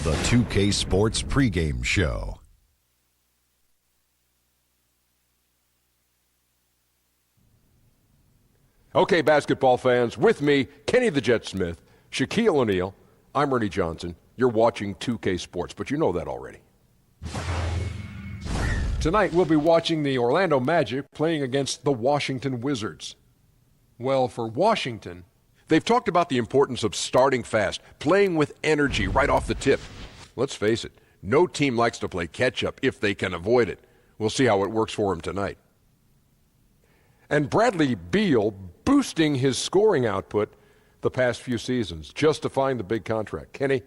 The 2K Sports pregame show. Okay, basketball fans, with me, Kenny the Jet Smith, Shaquille O'Neal. I'm Ernie Johnson. You're watching 2K Sports, but you know that already. Tonight, we'll be watching the Orlando Magic playing against the Washington Wizards. Well, for Washington, they've talked about the importance of starting fast, playing with energy right off the tip. Let's face it, no team likes to play catch-up if they can avoid it. We'll see how it works for them tonight. And Bradley Beal boosting his scoring output the past few seasons, justifying the big contract. Kenny,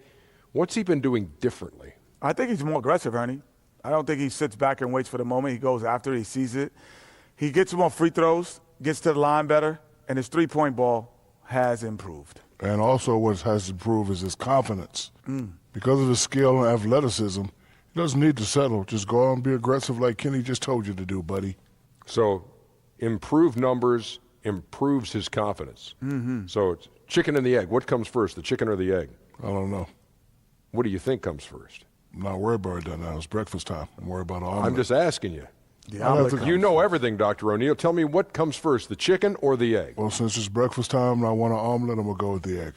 what's he been doing differently? I think he's more aggressive, Ernie. I don't think he sits back and waits for the moment. He goes after it. He sees it. He gets more free throws, gets to the line better, and his three-point ball has improved. And also what has improved is his confidence. Because of his skill and athleticism, he doesn't need to settle. Just go out and be aggressive like Kenny just told you to do, buddy. So improved numbers improves his confidence. So it's chicken and the egg. What comes first, the chicken or the egg? I don't know. What do you think comes first? I'm not worried about it now. It's breakfast time. I'm worried about all I'm just asking you. The omelet You know everything, Dr. O'Neal. Tell me what comes first, the chicken or the egg? Well, since it's breakfast time and I want an omelet, I'm going to go with the egg.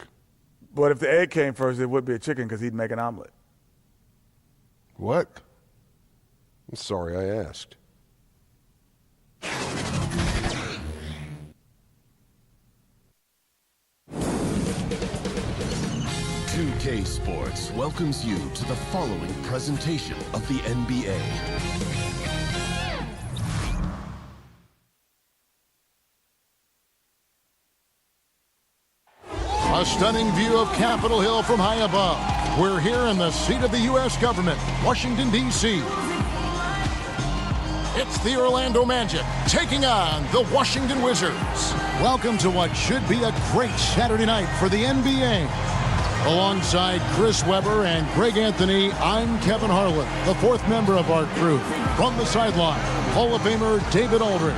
But if the egg came first, it would be a chicken because he'd make an omelet. What? I'm sorry I asked. K Sports welcomes you to the following presentation of the NBA. A stunning view of Capitol Hill from high above. We're here in the seat of the U.S. government, Washington, D.C. It's the Orlando Magic taking on the Washington Wizards. Welcome to what should be a great Saturday night for the NBA. Alongside Chris Webber and Greg Anthony, I'm Kevin Harlan, the fourth member of our crew. From the sideline, Hall of Famer David Aldridge.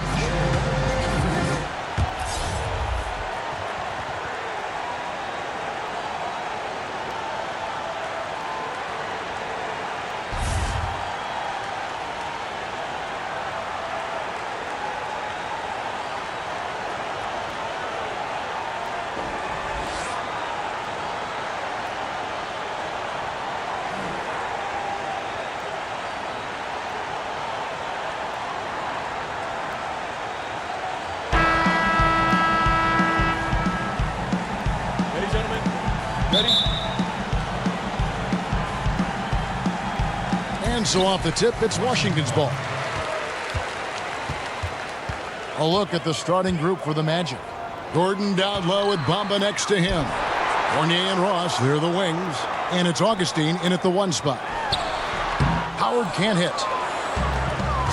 And so off the tip, it's Washington's ball. A look at the starting group for the Magic. Gordon down low with Bamba next to him. Fournier and Ross, they're the wings. And it's Augustine in at the one spot. Howard can't hit.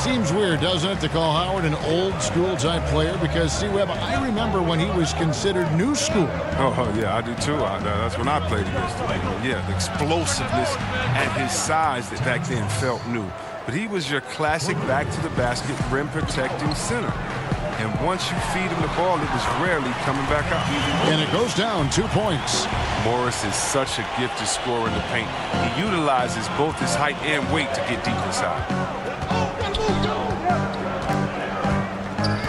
Seems weird, doesn't it, to call Howard an old-school type player? Because, see, Webb, I remember when he was considered new school. Oh, yeah, I do too. That's when I played against him. Yeah, the explosiveness at his size that back then felt new. But he was your classic back-to-the-basket, rim-protecting center. And once you feed him the ball, it was rarely coming back out. And it goes down 2 points. Morris is such a gifted scorer in the paint. He utilizes both his height and weight to get deep inside.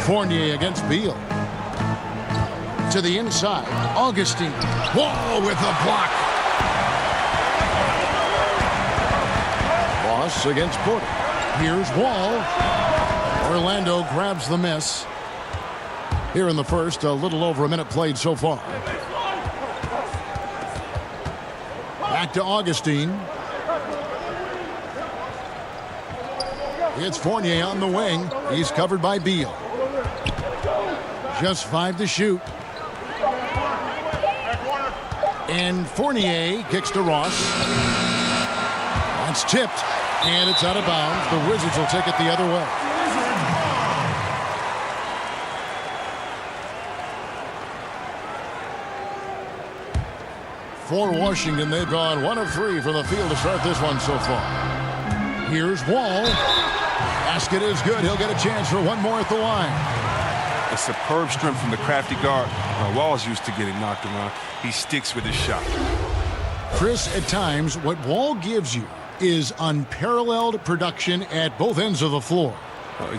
Fournier against Beal. To the inside, Augustine. Wall with the block. Ross against Porter. Here's Wall. Orlando grabs the miss. Here in the first, a little over a minute played so far. Back to Augustine. It's Fournier on the wing. He's covered by Beal. Just 5 to shoot. And Fournier kicks to Ross. It's tipped, and it's out of bounds. The Wizards will take it the other way. For Washington, they've gone 1 of 3 from the field to start this one so far. Here's Wall. Basket is good. He'll get a chance for one more at the line. A superb strength from the crafty guard. Wall's used to getting knocked around. He sticks with his shot. Chris, at times, what Wall gives you is unparalleled production at both ends of the floor.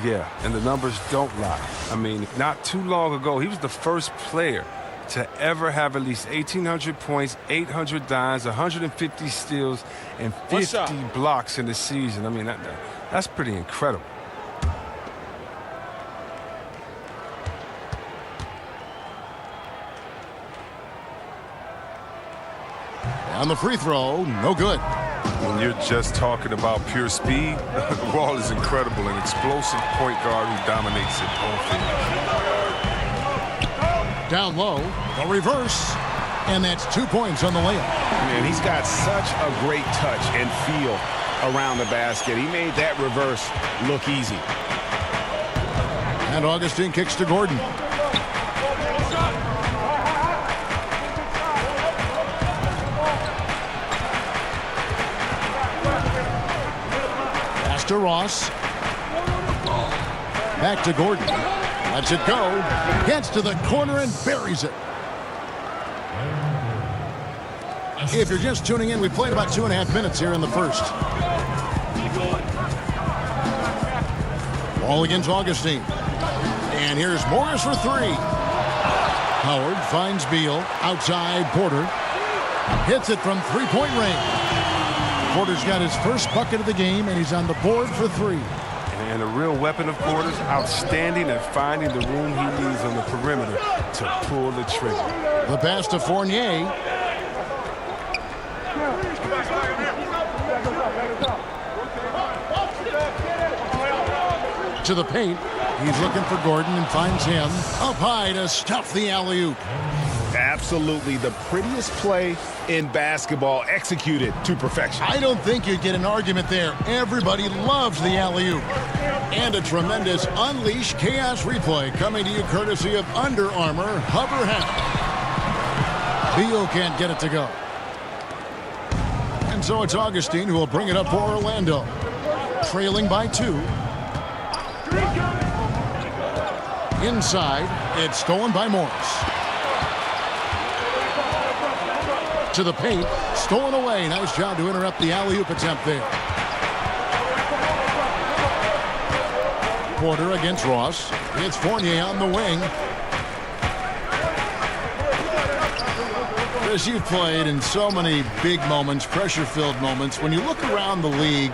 Yeah, and the numbers don't lie. I mean, not too long ago, he was the first player to ever have at least 1,800 points, 800 dimes, 150 steals, and 50 blocks in the season. I mean, that's pretty incredible. On the free throw, no good. When you're just talking about pure speed, Wall is incredible, an explosive point guard who dominates it offense. Down low, the reverse, and that's 2 points on the layup. Man, he's got such a great touch and feel around the basket. He made that reverse look easy. And Augustine kicks to Gordon. To Ross. Back to Gordon. Lets it go. Gets to the corner and buries it. If you're just tuning in, we played about 2.5 minutes here in the first. Wall against Augustine. And here's Morris for three. Howard finds Beal. Outside Porter. Hits it from three-point range. Porter's got his first bucket of the game, and he's on the board for three. And a real weapon of Porter's, outstanding at finding the room he needs on the perimeter to pull the trigger. The pass to Fournier. To the paint. He's looking for Gordon and finds him. Up high to stuff the alley-oop. Absolutely the prettiest play in basketball, executed to perfection. I don't think you'd get an argument there. Everybody loves the alley-oop. And a tremendous Unleash Chaos replay coming to you courtesy of Under Armour Hover Hat. Beal can't get it to go. And so it's Augustine who will bring it up for Orlando. Trailing by 2. Inside, it's stolen by Morris. To the paint, stolen away. Nice job to interrupt the alley-oop attempt there. Porter against Ross. It's Fournier on the wing. Chris, you've played in so many big moments, pressure-filled moments. When you look around the league,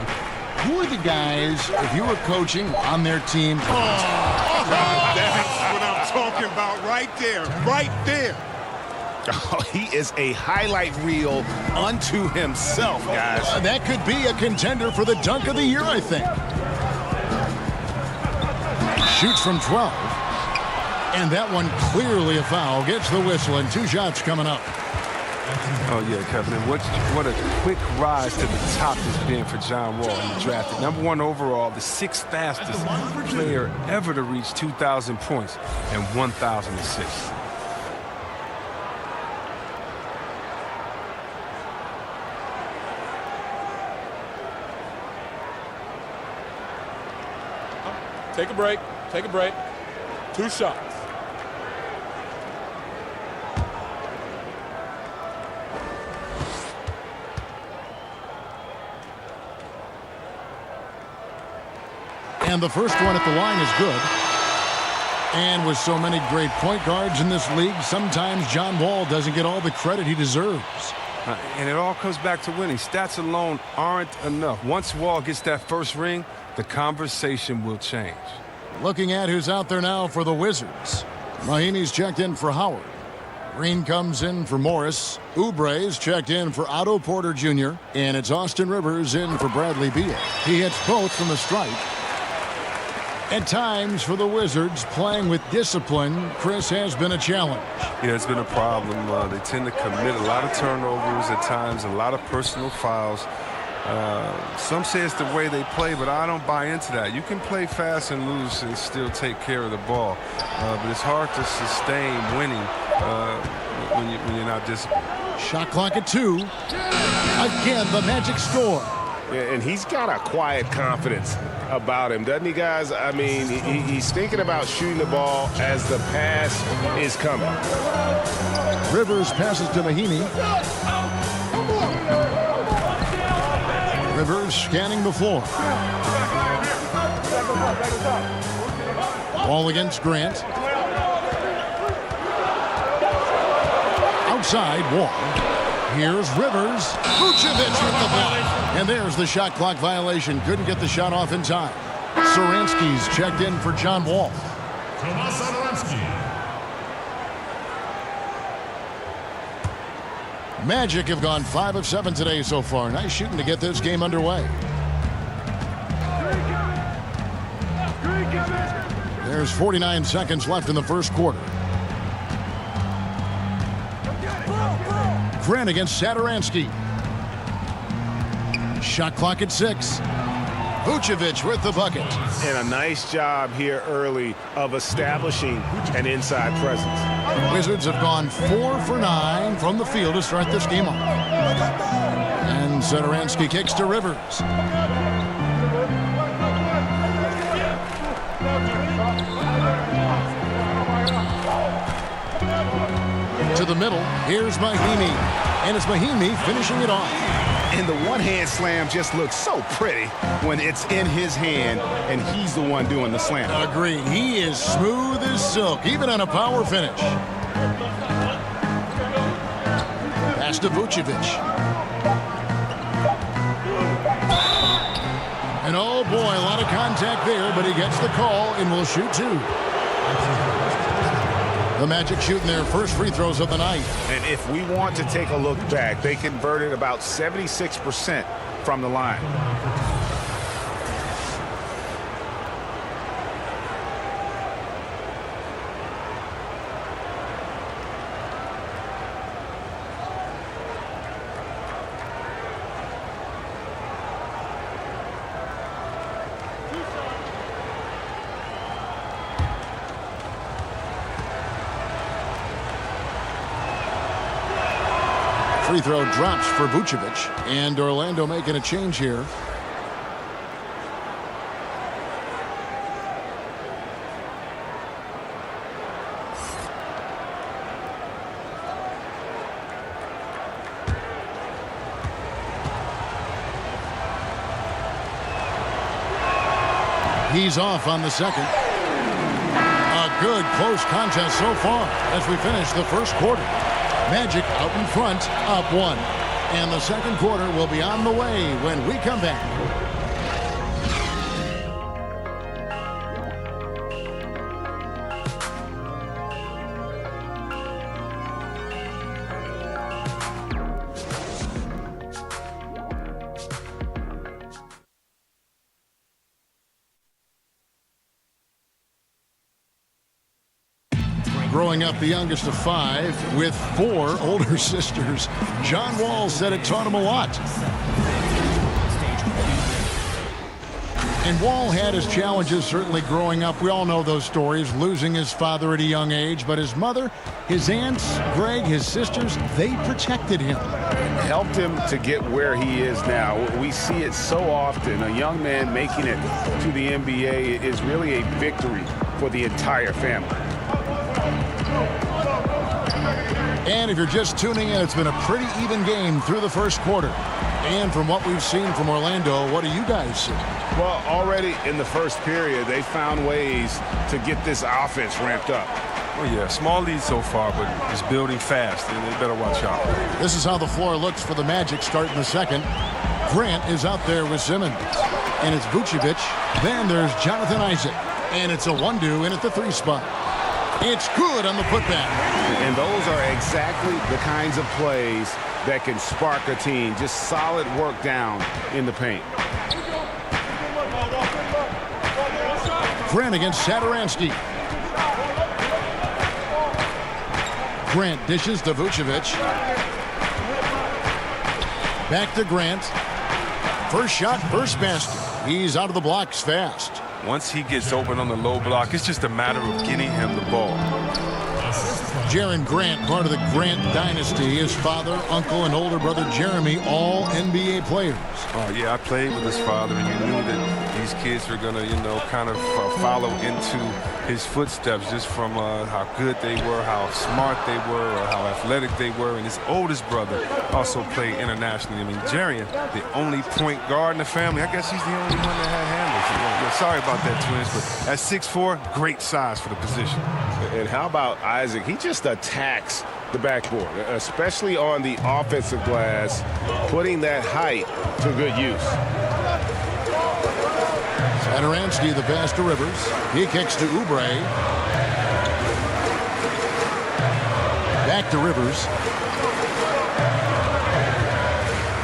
who are the guys, if you were coaching on their team? That's what I'm talking about right there. Right there. Oh, he is a highlight reel unto himself, guys. That could be a contender for the dunk of the year, I think. Shoots from 12. And that one clearly a foul. Gets the whistle, and 2 shots coming up. Oh, yeah, Kevin. And what a quick rise to the top this been for John Wall in the draft. #1 overall, the 6th fastest player ever to reach 2,000 points and 1,000 assists. Take a break. Take a break. 2 shots. And the first one at the line is good. And with so many great point guards in this league, sometimes John Wall doesn't get all the credit he deserves. And it all comes back to winning. Stats alone aren't enough. Once Wall gets that first ring, the conversation will change. Looking at who's out there now for the Wizards. Mahinmi's checked in for Howard. Green comes in for Morris. Oubre's checked in for Otto Porter Jr. And it's Austin Rivers in for Bradley Beal. He hits both from the stripe. At times for the Wizards, playing with discipline, Chris, has been a challenge. Yeah, it's been a problem. They tend to commit a lot of turnovers at times, a lot of personal fouls. Some say it's the way they play, but I don't buy into that. You can play fast and loose and still take care of the ball, but it's hard to sustain winning when you're not disciplined. Shot clock at 2. Again, the Magic score. Yeah, and he's got a quiet confidence about him, doesn't he, guys? I mean, he's thinking about shooting the ball as the pass is coming. Rivers passes to Mahinmi. Rivers scanning the floor. Ball against Grant. Outside, Wall. Here's Rivers. Vucevic with the block. And there's the shot clock violation. Couldn't get the shot off in time. Saransky's checked in for John Wall. Magic have gone 5 of 7 today so far. Nice shooting to get this game underway. There's 49 seconds left in the first quarter. Grant against Satoransky. Shot clock at 6. Vucevic with the bucket. And a nice job here early of establishing an inside presence. Wizards have gone 4 for 9 from the field to start this game off. And Satoransky kicks to Rivers. To the middle, here's Mahinmi. And it's Mahinmi finishing it off. And the one-hand slam just looks so pretty when it's in his hand and he's the one doing the slam. Agreed. He is smooth as silk, even on a power finish. Pass to Vucevic. And oh boy, a lot of contact there, but he gets the call and will shoot 2. The Magic shooting their first free throws of the night. And if we want to take a look back, they converted about 76% from the line. Free throw drops for Vucevic, and Orlando making a change here. He's off on the second. A good close contest so far as we finish the first quarter. Magic out in front, up 1. And the second quarter will be on the way when we come back. Growing up the youngest of 5 with 4 older sisters, John Wall said it taught him a lot. And Wall had his challenges certainly growing up. We all know those stories, losing his father at a young age, but his mother, his aunts, Greg, his sisters, they protected him. Helped him to get where he is now. We see it so often. A young man making it to the NBA is really a victory for the entire family. And if you're just tuning in, it's been a pretty even game through the first quarter. And from what we've seen from Orlando, what do you guys see? Well, already in the first period, they found ways to get this offense ramped up. Oh, yeah, small lead so far, but it's building fast, and they better watch out. This is how the floor looks for the Magic starting the second. Grant is out there with Simmons. And it's Vucevic. Then there's Jonathan Isaac. And it's a 1-2 in at the 3 spot. It's good on the putback. And those are exactly the kinds of plays that can spark a team. Just solid work down in the paint. Grant against Satoransky. Grant dishes to Vucevic. Back to Grant. First shot, first basket. He's out of the blocks fast. Once he gets open on the low block, it's just a matter of getting him the ball. Jaren Grant, part of the Grant dynasty. His father, uncle, and older brother Jeremy, all NBA players. Oh, yeah, I played with his father, and you knew that these kids were going to, kind of follow into his footsteps just from how good they were, how smart they were, or how athletic they were. And his oldest brother also played internationally. I mean, Jaren, the only point guard in the family, I guess he's the only one that had handles. Sorry about that, Twins, but at 6'4", great size for the position. And how about Isaac? He just attacks the backboard, especially on the offensive glass, putting that height to good use. Satoransky, the pass to Rivers. He kicks to Oubre. Back to Rivers.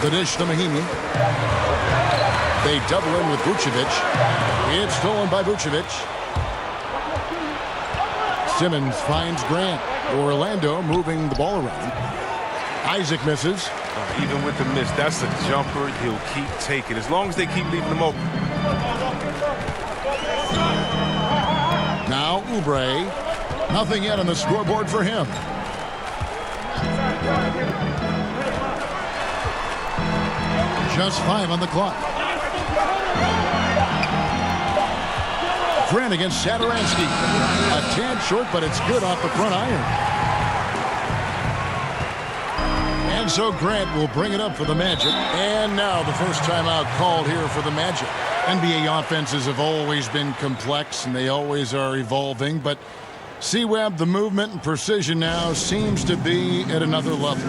The dish to Mahinmi. They double in with Vucevic. It's stolen by Vucevic. Simmons finds Grant. Orlando moving the ball around. Isaac misses. Even with the miss, that's a jumper he'll keep taking as long as they keep leaving him open. Now Oubre. Nothing yet on the scoreboard for him. Just 5 on the clock. Grant against Satoransky. A tad short, but it's good off the front iron. And so Grant will bring it up for the Magic. And now the first timeout called here for the Magic. NBA offenses have always been complex, and they always are evolving. But C-Web, the movement and precision now seems to be at another level.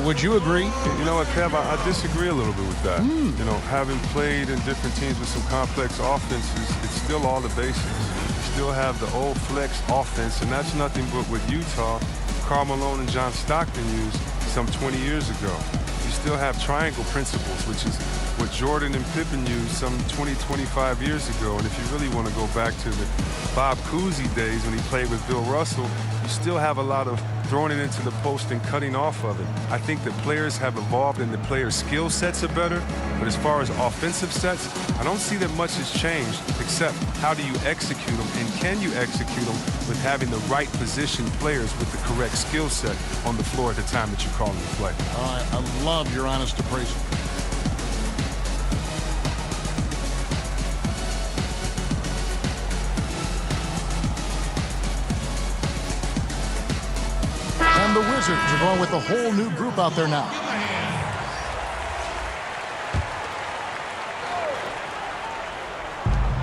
Would you agree? You know what, Kev, I disagree a little bit with that. Having played in different teams with some complex offenses, it's still all the basics. You still have the old flex offense, and that's nothing but what Utah, Karl Malone, and John Stockton used some 20 years ago. You still have triangle principles, which is what Jordan and Pippen used some 20, 25 years ago. And if you really want to go back to the Bob Cousy days when he played with Bill Russell, you still have a lot of throwing it into the post and cutting off of it. I think the players have evolved and the players' skill sets are better. But as far as offensive sets, I don't see that much has changed, except how do you execute them, and can you execute them with having the right position players with the correct skill set on the floor at the time that you're calling the play. I love your honest appraisal. And the Wizards are going with a whole new group out there now.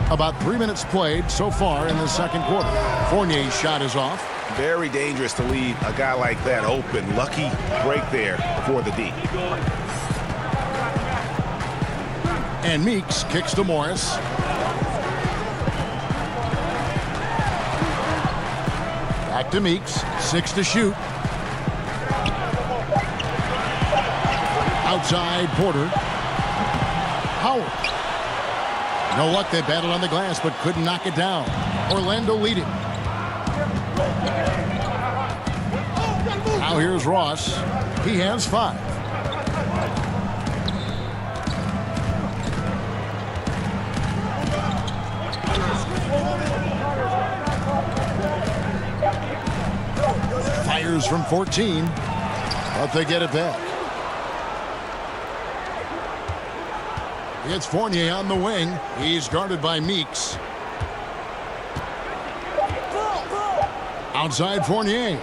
About 3 minutes played so far in the second quarter. Fournier's shot is off. Very dangerous to leave a guy like that open. Lucky break there for the D. And Meeks kicks to Morris. Back to Meeks. 6 to shoot. Outside Porter. Howard. No luck, they battled on the glass but couldn't knock it down. Orlando leading. Now here's Ross. He has 5. Fires from 14, but they get it back. It's Fournier on the wing. He's guarded by Meeks. Outside Fournier.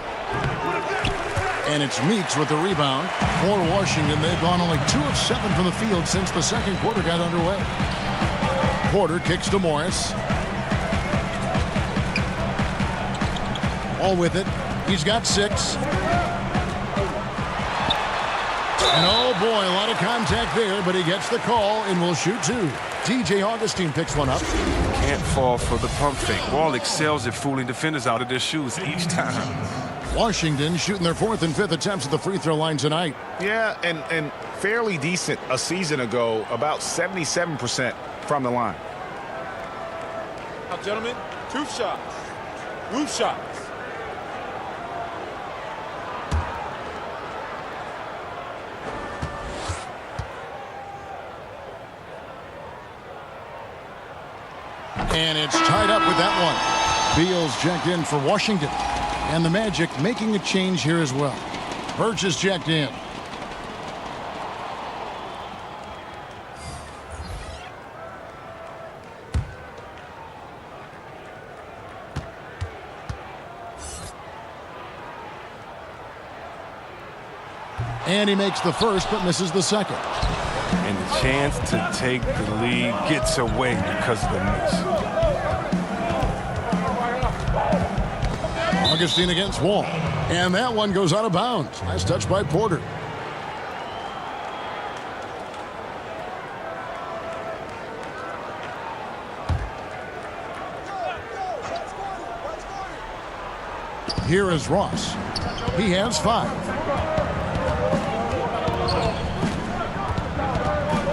And it's Meeks with the rebound for Washington. They've gone only 2 of 7 from the field since the second quarter got underway. Porter kicks to Morris. All with it. He's got 6. And oh boy, a lot of contact there, but he gets the call and will shoot 2. DJ Augustine picks one up. Can't fall for the pump fake. Wall excels at fooling defenders out of their shoes each time. Washington shooting their 4th and 5th attempts at the free throw line tonight. Yeah, and fairly decent a season ago, about 77% from the line. Now, gentlemen, 2 shots. Roof shots. And it's tied up with that one. Beals checked in for Washington. And the Magic making a change here as well. Birch is checked in. And he makes the first but misses the second. And the chance to take the lead gets away because of the miss. Augustine against Wall. And that one goes out of bounds. Nice touch by Porter. Here is Ross. He has 5.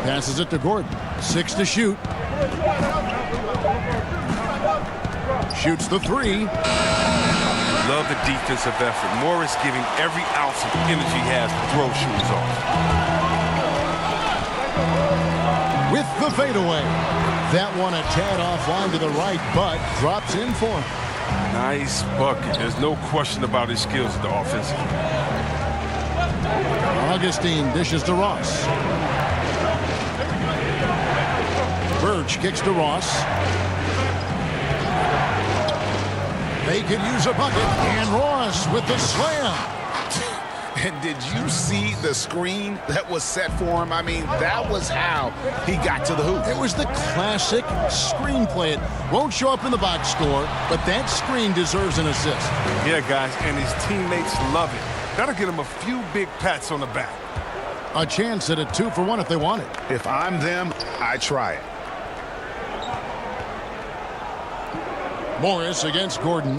Passes it to Gordon. 6 to shoot. Shoots the 3. Love the defensive effort. Morris giving every ounce of energy he has to throw shooters off. With the fadeaway. That one a tad offline to the right, but drops in for him. Nice bucket. There's no question about his skills at the offensive. Augustine dishes to Ross. Birch kicks to Ross. They could use a bucket, and Ross with the slam. And did you see the screen that was set for him? I mean, that was how he got to the hoop. It was the classic screen play. It won't show up in the box score, but that screen deserves an assist. Yeah, guys, and his teammates love it. That'll get him a few big pats on the back. A chance at a 2-for-1 if they want it. If I'm them, I try it. Morris against Gordon.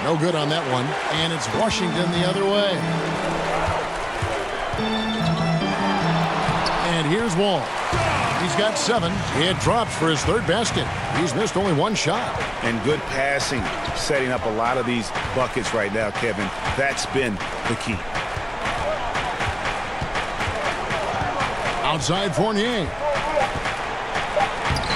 No good on that one. And it's Washington the other way. And here's Wall. He's got 7. It drops for his 3rd basket. He's missed only 1 shot. And good passing, setting up a lot of these buckets right now, Kevin. That's been the key. Outside Fournier.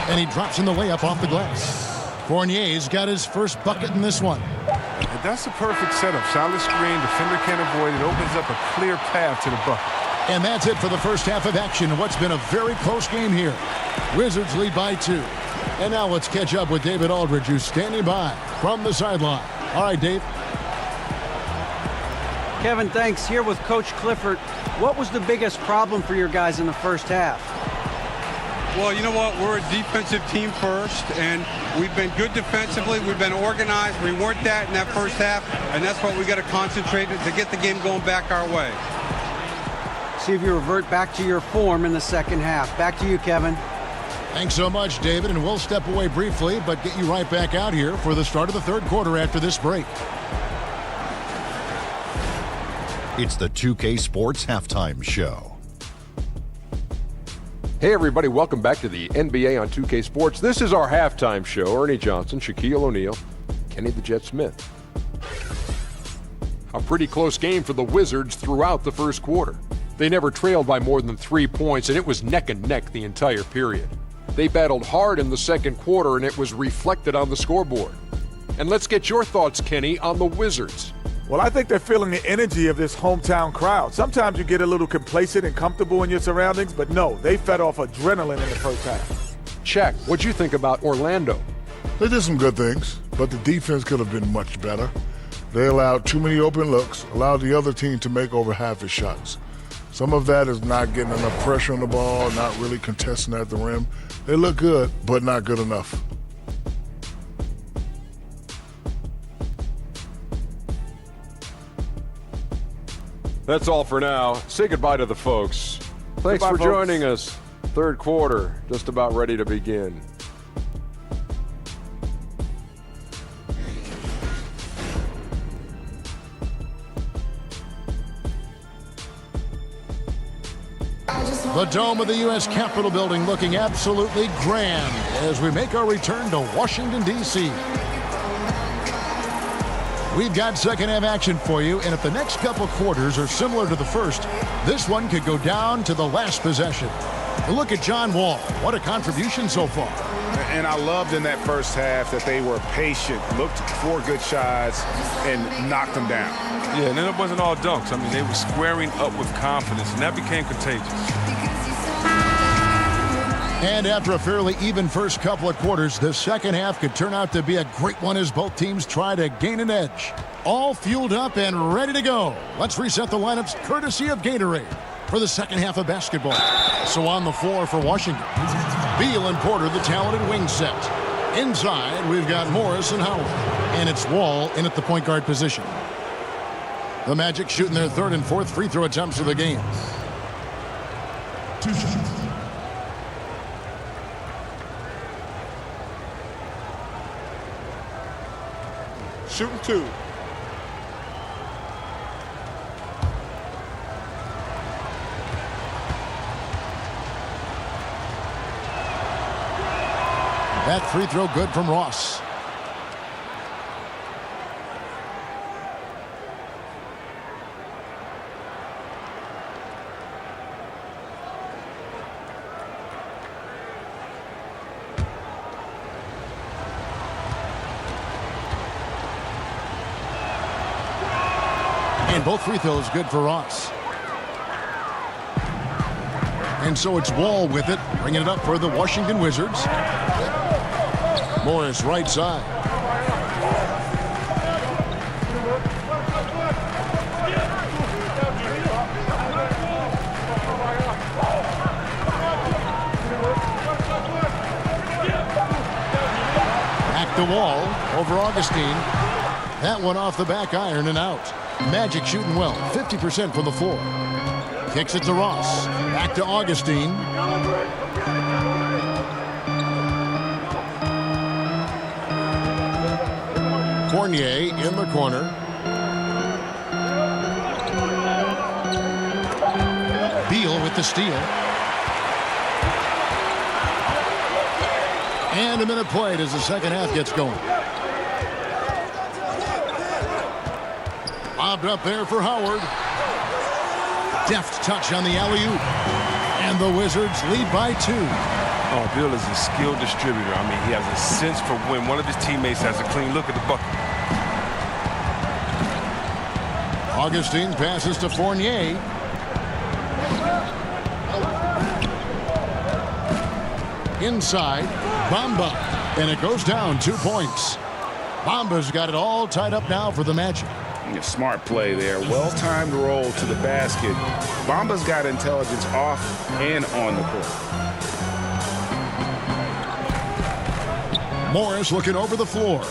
And he drops in the layup off the glass. Fournier's got his first bucket in this one. And that's a perfect setup. Solid screen, defender can't avoid it. Opens up a clear path to the bucket. And that's it for the first half of action. What's been a very close game here. Wizards lead by 2. And now let's catch up with David Aldridge, who's standing by from the sideline. All right, Dave. Kevin, thanks. Here with Coach Clifford. What was the biggest problem for your guys in the first half? Well, you know what? We're a defensive team first, and we've been good defensively. We've been organized. We weren't that in that first half, and that's what we got to concentrate on to get the game going back our way. See if you revert back to your form in the second half. Back to you, Kevin. Thanks so much, David, and we'll step away briefly, but get you right back out here for the start of the 3rd quarter after this break. It's the 2K Sports Halftime Show. Hey everybody, welcome back to the NBA on 2K Sports. This is our halftime show. Ernie Johnson, Shaquille O'Neal, Kenny the Jet Smith. A pretty close game for the Wizards throughout the first quarter. They never trailed by more than 3 points, and it was neck and neck the entire period. They battled hard in the second quarter, and it was reflected on the scoreboard. And let's get your thoughts, Kenny, on the Wizards. Well, I think they're feeling the energy of this hometown crowd. Sometimes you get a little complacent and comfortable in your surroundings, but no, they fed off adrenaline in the first half. Check. What'd you think about Orlando? They did some good things, but the defense could have been much better. They allowed too many open looks, allowed the other team to make over half his shots. Some of that is not getting enough pressure on the ball, not really contesting at the rim. They look good, but not good enough. That's all for now. Say goodbye to the folks. Thanks Goodbye, for folks. joining us. 3rd quarter, just about ready to begin. The dome of the U.S. Capitol building looking absolutely grand as we make our return to Washington, D.C. We've got second half action for you, and if the next couple quarters are similar to the first, this one could go down to the last possession. And look at John Wall. What a contribution so far. And I loved in that first half that they were patient, looked for good shots, and knocked them down. Yeah, and then it wasn't all dunks. I mean, they were squaring up with confidence, and that became contagious. And after a fairly even first couple of quarters, the second half could turn out to be a great one as both teams try to gain an edge. All fueled up and ready to go. Let's reset the lineups courtesy of Gatorade for the second half of basketball. So on the floor for Washington, Beal and Porter, the talented wing set. Inside, we've got Morris and Howard. And it's Wall in at the point guard position. The Magic shooting their third and fourth free throw attempts of the game. Shooting 2. That free throw good from Ross. And both free throws good for Ross. And so it's Wall with it, bringing it up for the Washington Wizards. Morris right side. Back to Wall over Augustine. That one off the back iron and out. Magic shooting well, 50% from the floor. Kicks it to Ross. Back to Augustine. Fournier in the corner. Beal with the steal. And a minute played as the second half gets going. Lobbed up there for Howard. Deft touch on the alley-oop. And the Wizards lead by 2. Oh, Beal is a skilled distributor. I mean, he has a sense for when one of his teammates has a clean look at the bucket. Augustine passes to Fournier. Inside, Bamba. And it goes down 2 points. Bamba's got it all tied up now for the Magic. A smart play there. Well-timed roll to the basket. Bamba's got intelligence off and on the court. Morris looking over the floor.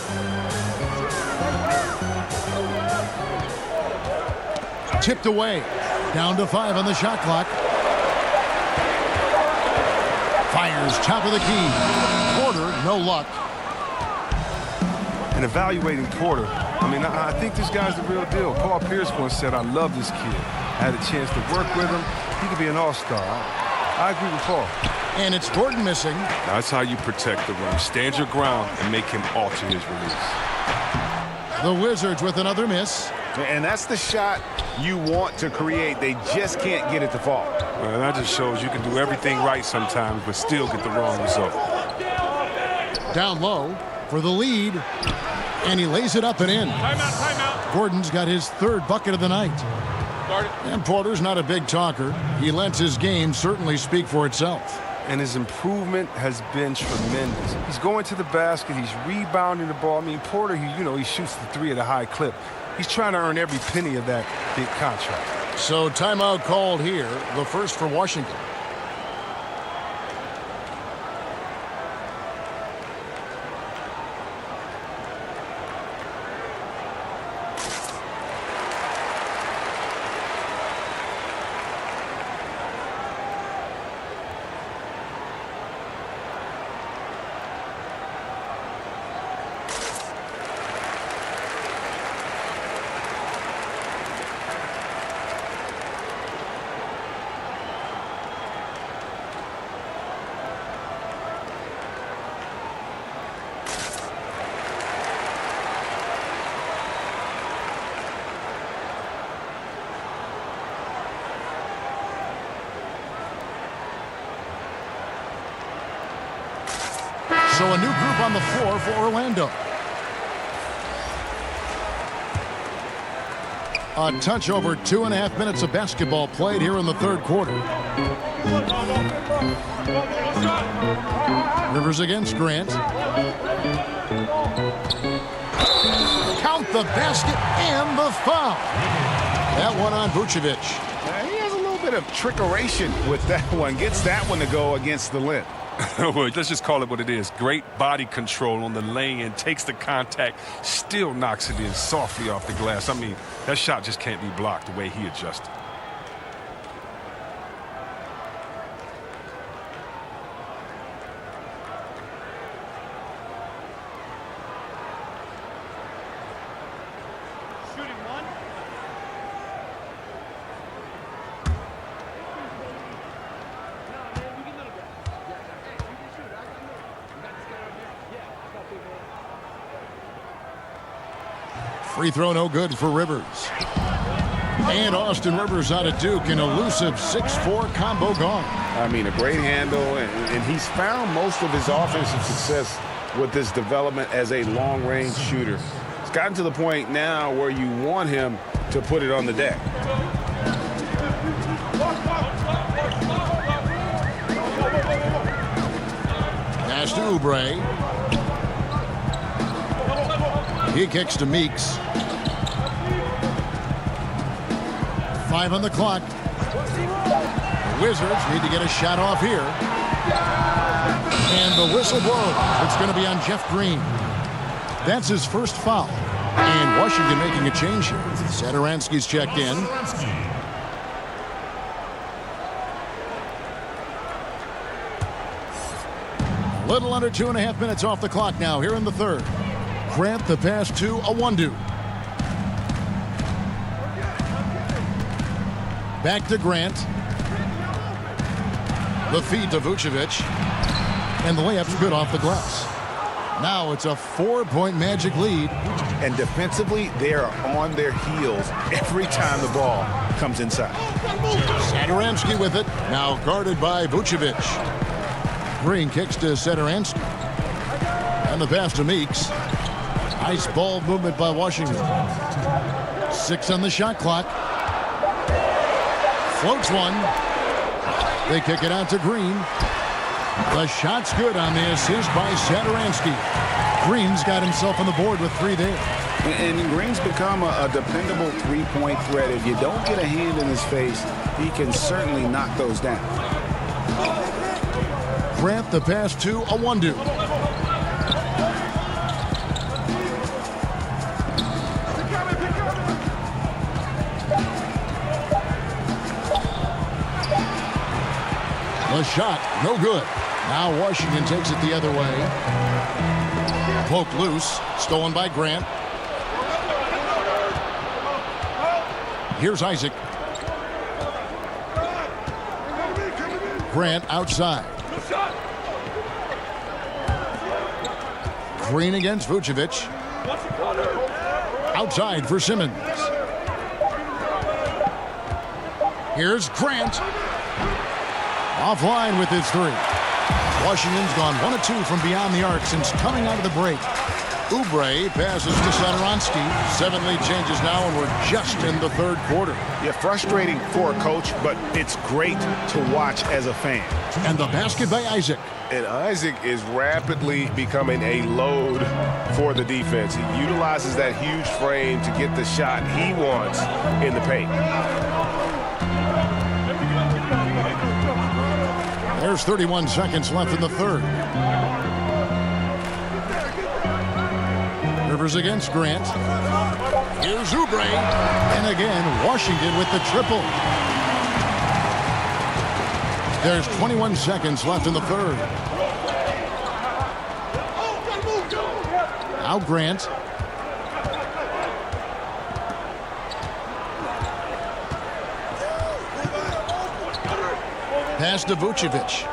Tipped away. Down to 5 on the shot clock. Fires top of the key. Porter, no luck. And evaluating Porter, I mean, I think this guy's the real deal. Paul Pierce once said, I love this kid. I had a chance to work with him. He could be an all-star. I agree with Paul. And it's Gordon missing. That's how you protect the rim. Stand your ground and make him alter his release. The Wizards with another miss. And that's the shot you want to create. They just can't get it to fall. Well, that just shows you can do everything right sometimes, but still get the wrong result. Down low for the lead. And he lays it up and in. Timeout. Gordon's got his third bucket of the night. And Porter's not a big talker. He lets his game certainly speak for itself. And his improvement has been tremendous. He's going to the basket. He's rebounding the ball. I mean, Porter, he shoots the 3 at a high clip. He's trying to earn every penny of that big contract. So timeout called here, the first for Washington. So a new group on the floor for Orlando. A touch over 2.5 minutes of basketball played here in the third quarter. Rivers against Grant. Count the basket and the foul. That one on Vucevic. He has a little bit of trickeration with that one. Gets that one to go against the length. Well, let's just call it what it is. Great body control on the lay-in, takes the contact, still knocks it in softly off the glass. I mean, that shot just can't be blocked the way he adjusted. Free throw no good for Rivers. And Austin Rivers out of Duke, an elusive 6'4" combo guard. I mean, a great handle, and he's found most of his offensive success with this development as a long-range shooter. It's gotten to the point now where you want him to put it on the deck. Pass to Oubre. He kicks to Meeks. 5 on the clock. The Wizards need to get a shot off here. And the whistle blows. It's going to be on Jeff Green. That's his first foul. And Washington making a change here. Satoransky's checked in. A little under 2.5 minutes off the clock now here in the third. Grant the pass to Awundu. Back to Grant. The feed to Vucevic. And the layup's good off the glass. Now it's a 4-point Magic lead. And defensively, they are on their heels every time the ball comes inside. Satoransky with it. Now guarded by Vucevic. Green kicks to Satoransky. And the pass to Meeks. Nice ball movement by Washington. 6 on the shot clock. Floats one. They kick it out to Green. The shot's good on the assist by Satoransky. Green's got himself on the board with 3 there. And Green's become a dependable three-point threat. If you don't get a hand in his face, he can certainly knock those down. Grant the pass to Awundu. The shot, no good. Now Washington takes it the other way. Poke loose, stolen by Grant. Here's Isaac. Grant outside. Green against Vucevic. Outside for Simmons. Here's Grant. Offline with his 3. Washington's gone 1 of 2 from beyond the arc since coming out of the break. Oubre passes to Satoransky. 7 lead changes now, and we're just in the third quarter. Yeah, frustrating for a coach, but it's great to watch as a fan. And the basket by Isaac. And Isaac is rapidly becoming a load for the defense. He utilizes that huge frame to get the shot he wants in the paint. There's 31 seconds left in the third. Rivers against Grant. Here's Oubre. And again, Washington with the triple. There's 21 seconds left in the third. Now Grant. Pass to Vucevic.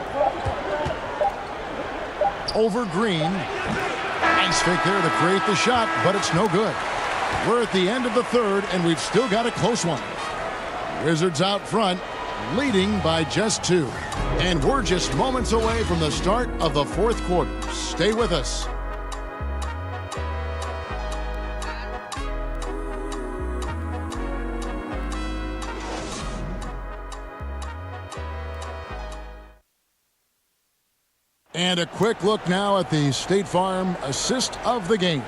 Over Green. Nice fake there to create the shot, but it's no good. We're at the end of the third, and we've still got a close one. Wizards out front, leading by just 2. And we're just moments away from the start of the fourth quarter. Stay with us. And a quick look now at the State Farm assist of the game.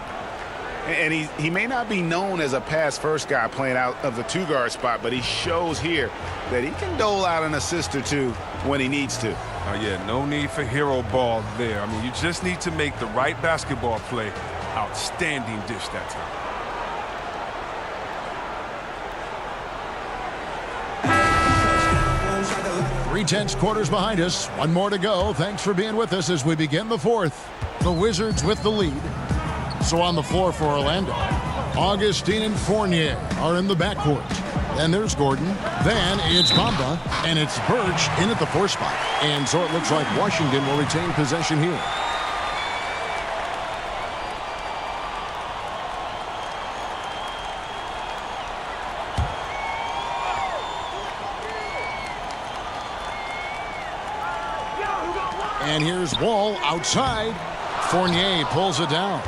And he may not be known as a pass-first guy playing out of the two-guard spot, but he shows here that he can dole out an assist or two when he needs to. Yeah, no need for hero ball there. I mean, you just need to make the right basketball play. Outstanding dish that time. Three-tenths quarters behind us. One more to go. Thanks for being with us as we begin the fourth. The Wizards with the lead. So on the floor for Orlando, Augustine and Fournier are in the backcourt. Then there's Gordon. Then it's Bamba. And it's Birch in at the 4 spot. And so it looks like Washington will retain possession here. And here's Wall outside. Fournier pulls it down.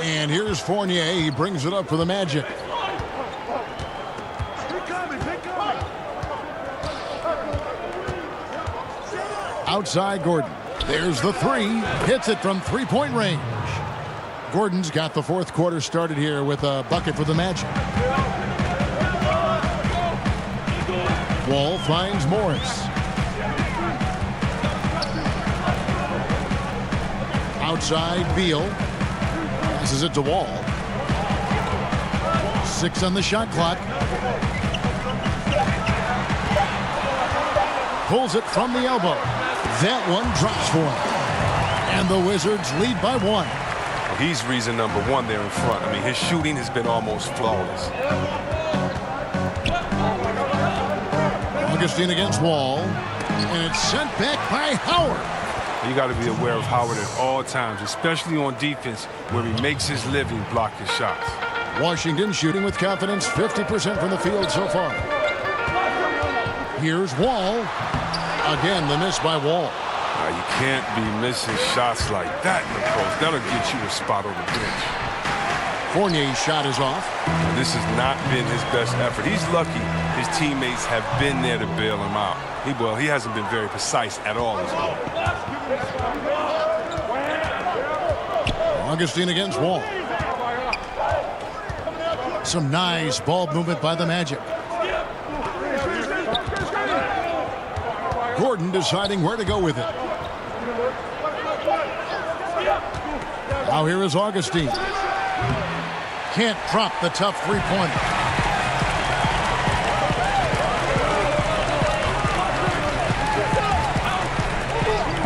And here's Fournier. He brings it up for the Magic. Outside Gordon. There's the 3. Hits it from three-point range. Gordon's got the fourth quarter started here with a bucket for the Magic. Wall finds Morris. Outside Beal. Passes it to Wall. 6 on the shot clock. Pulls it from the elbow. That one drops for him. And the Wizards lead by 1. Well, he's reason number 1 there in front. I mean, his shooting has been almost flawless. Augustine against Wall. And it's sent back by Howard. You got to be aware of Howard at all times, especially on defense, where he makes his living blocking shots. Washington shooting with confidence, 50% from the field so far. Here's Wall. Again, the miss by Wall. You can't be missing shots like that in the post. That'll get you a spot on the bench. Fournier's shot is off. This has not been his best effort. He's lucky his teammates have been there to bail him out. He hasn't been very precise at all this ball. Augustine against Wall. Some nice ball movement by the Magic. Gordon deciding where to go with it. Now here is Augustine. Can't drop the tough three-pointer.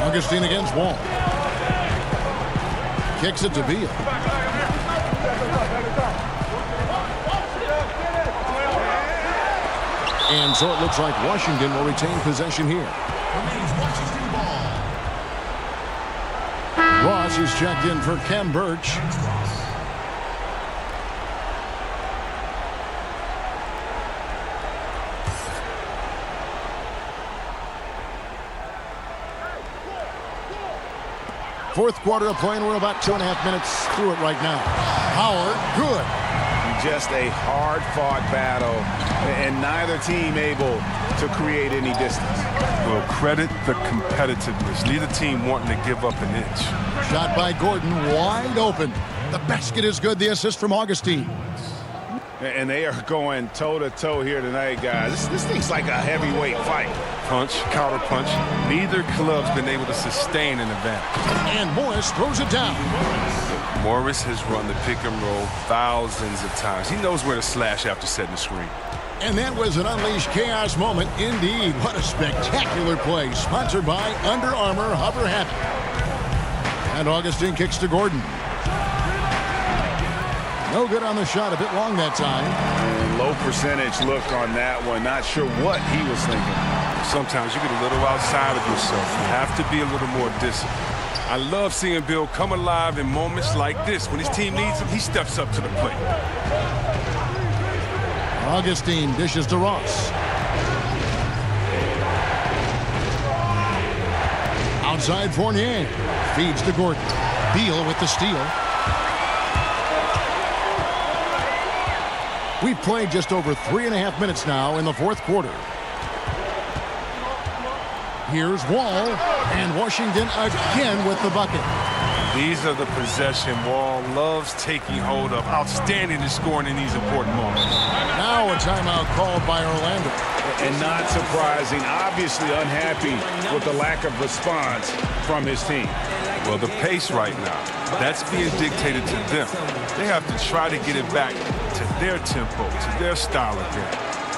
Augustine against Wall. Kicks it to Beal. And so it looks like Washington will retain possession here. Ross is checked in for Khem Birch. Fourth quarter of play, and we're about 2.5 minutes through it right now. Howard, good. Just a hard-fought battle, and neither team able to create any distance. Well, credit the competitiveness. Neither team wanting to give up an inch. Shot by Gordon, wide open. The basket is good. The assist from Augustine. And they are going toe-to-toe here tonight, guys. This thing's like a heavyweight fight. Punch, counter punch. Neither club's been able to sustain an advantage. And Morris throws it down. Morris has run the pick and roll thousands of times. He knows where to slash after setting the screen. And that was an unleashed chaos moment indeed. What a spectacular play. Sponsored by Under Armour Hover Habit. And Augustine kicks to Gordon. No good on the shot. A bit long that time. Low percentage look on that one. Not sure what he was thinking. Sometimes you get a little outside of yourself. You have to be a little more disciplined. I love seeing Bill come alive in moments like this. When his team needs him, he steps up to the plate. Augustine dishes to Ross. Outside Fournier. Feeds to Gordon. Beal with the steal. We've played just over 3.5 minutes now in the fourth quarter. Here's Wall, and Washington again with the bucket. These are the possession Wall loves taking hold of. Outstanding in scoring in these important moments. Now a timeout called by Orlando. And not surprising, obviously unhappy with the lack of response from his team. Well, the pace right now, that's being dictated to them. They have to try to get it back to their tempo, to their style of game.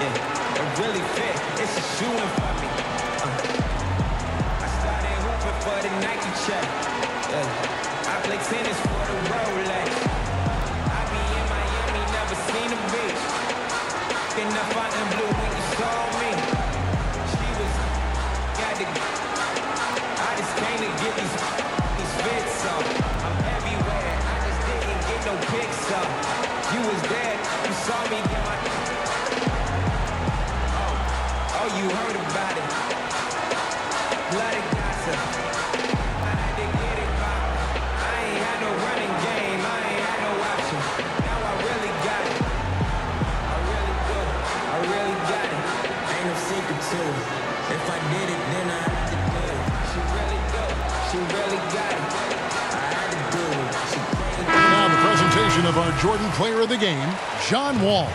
Yeah, it really fit. It's a shooting for me. I started hooping for the Nike check. I play tennis for the Rolex. I be in Miami, never seen a beach. In the fountain blue when you saw me. She was got the. I just came to get these fits up. I'm everywhere. I just didn't get no pics up. You was there. You saw me get my. Oh, you heard about it. Blood and gossip. I had to get it back. I ain't had no running game. I ain't had no option. Now I really got it. I really do. I really got it. Ain't no secret to it. If I did it, then I had to do it. She really do. She really got it. I had to do it. She crazy. Now the presentation of our Jordan Player of the Game, John Wall.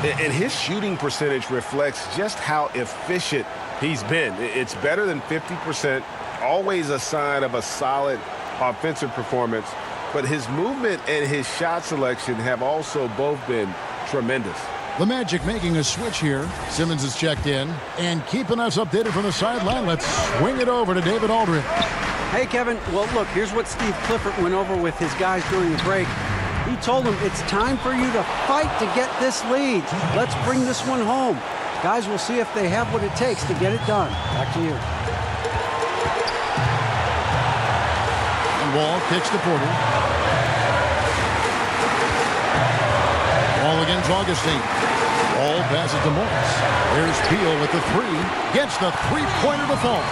And his shooting percentage reflects just how efficient he's been. It's better than 50%, always a sign of a solid offensive performance. But his movement and his shot selection have also both been tremendous. The Magic making a switch here. Simmons is checked in. And keeping us updated from the sideline, let's swing it over to David Aldridge. Hey, Kevin. Well, look, here's what Steve Clifford went over with his guys during the break. He told them it's time for you to fight to get this lead. Let's bring this one home. Guys, we'll see if they have what it takes to get it done. Back to you. And Wall kicks to Porter. Wall against Augustine. Wall passes to Morris. There's Beal with the three. Gets the three-pointer to fall.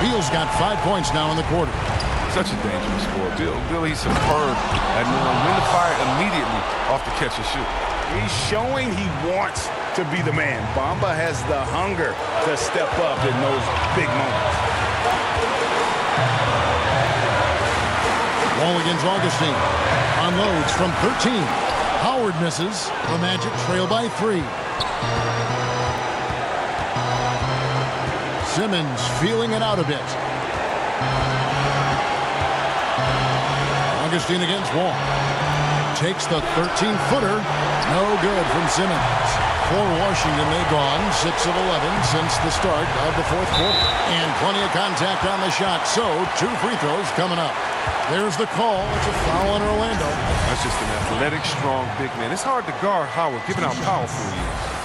Beal's got 5 points now in the quarter. Such a dangerous scorer. Bill, he's superb at knowing when to fire immediately off the catch and shoot. He's showing he wants to be the man. Bamba has the hunger to step up in those big moments. Wall against Augustine. Unloads from 13. Howard misses. The Magic trail by 3. Simmons feeling it out a bit. Augustine against Wall. Takes the 13-footer. No good from Simmons. For Washington, they've gone 6 of 11 since the start of the fourth quarter. And plenty of contact on the shot, so 2 free throws coming up. There's the call. It's a foul on Orlando. That's just an athletic, strong, big man. It's hard to guard Howard, given how powerful he is.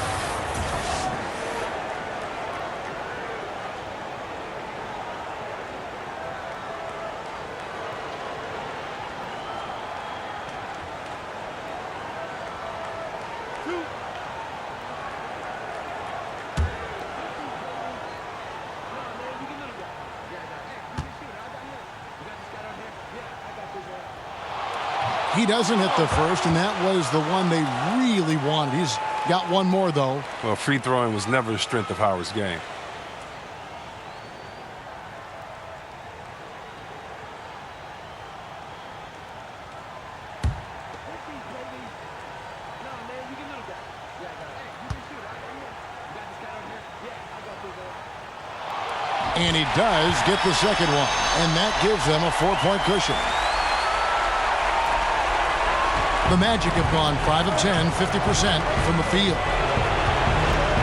He doesn't hit the first, and that was the one they really wanted. He's got one more, though. Well, free throwing was never the strength of Howard's game. And he does get the second one, and that gives them a 4-point cushion. The Magic have gone 5 of 10, 50% from the field.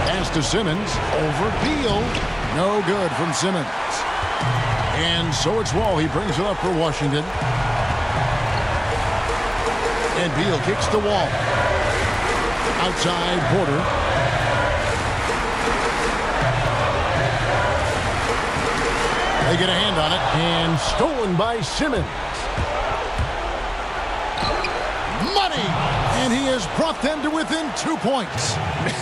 Pass to Simmons, over Beal. No good from Simmons. And so it's Wall. He brings it up for Washington. And Beal kicks to Wall. Outside Porter. They get a hand on it, and stolen by Simmons. Money! And he has brought them to within 2 points.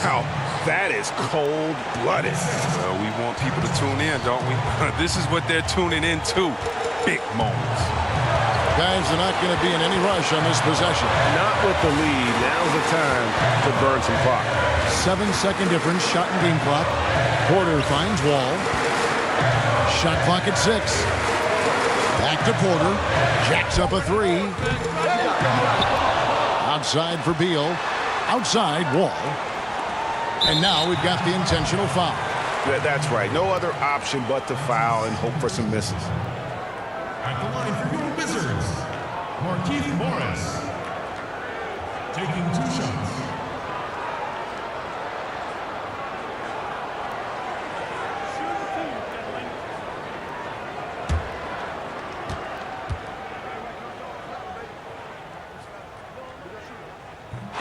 Now, That is cold-blooded. Well, we want people to tune in, don't we? This is what they're tuning into. Big moments. Guys are not going to be in any rush on this possession. Not with the lead. Now's the time to burn some clock. 7-second difference, shot and game clock. Porter finds Wall. Shot clock at 6. Back to Porter. Jacks up a 3. Outside for Beal. Outside, Wall. And now we've got the intentional foul. That's right. No other option but to foul and hope for some misses. At the line for your Wizards, Markieff Morris. Taking 2 shots.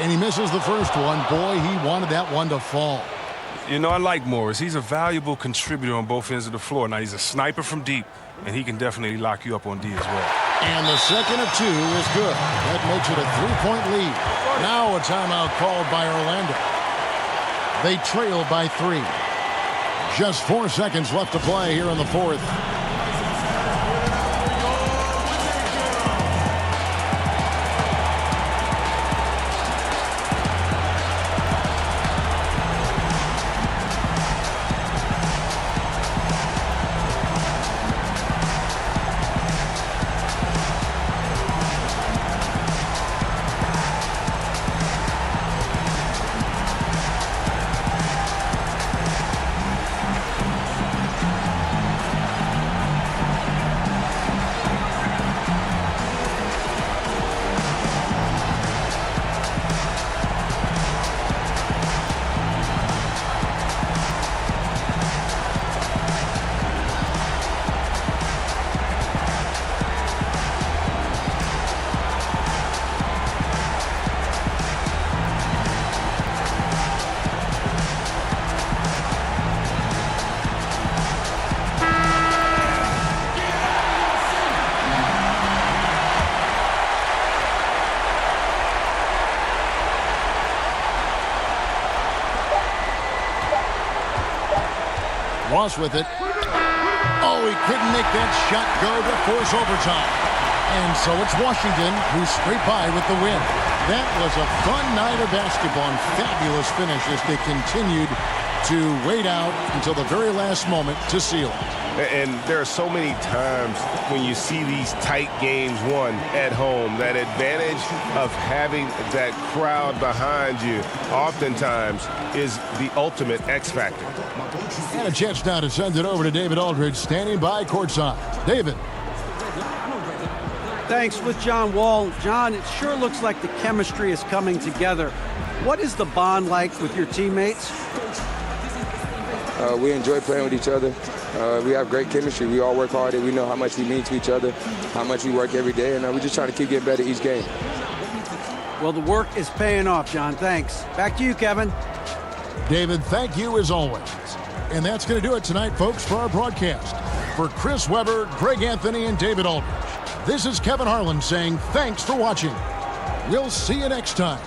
And he misses the first one. Boy, he wanted that one to fall. You know, I like Morris. He's a valuable contributor on both ends of the floor. Now, he's a sniper from deep, and he can definitely lock you up on D as well. And the second of 2 is good. That makes it a 3-point lead. Now a timeout called by Orlando. They trail by 3. Just 4 seconds left to play here in the fourth. Ross with it. Oh, he couldn't make that shot go to force overtime. And so it's Washington who scraped by with the win. That was a fun night of basketball and fabulous finish as they continued to wait out until the very last moment to seal it. And there are so many times when you see these tight games won at home, that advantage of having that crowd behind you oftentimes is the ultimate X factor. And a chance now to send it over to David Aldridge, standing by courtside. David. Thanks. With John Wall. John, it sure looks like the chemistry is coming together. What is the bond like with your teammates? We enjoy playing with each other. We have great chemistry. We all work hard, and we know how much we mean to each other, how much we work every day, and we're just trying to keep getting better each game. Well, the work is paying off, John. Thanks. Back to you, Kevin. David, thank you as always. And that's going to do it tonight, folks, for our broadcast. For Chris Webber, Greg Anthony, and David Aldridge, this is Kevin Harlan saying thanks for watching. We'll see you next time.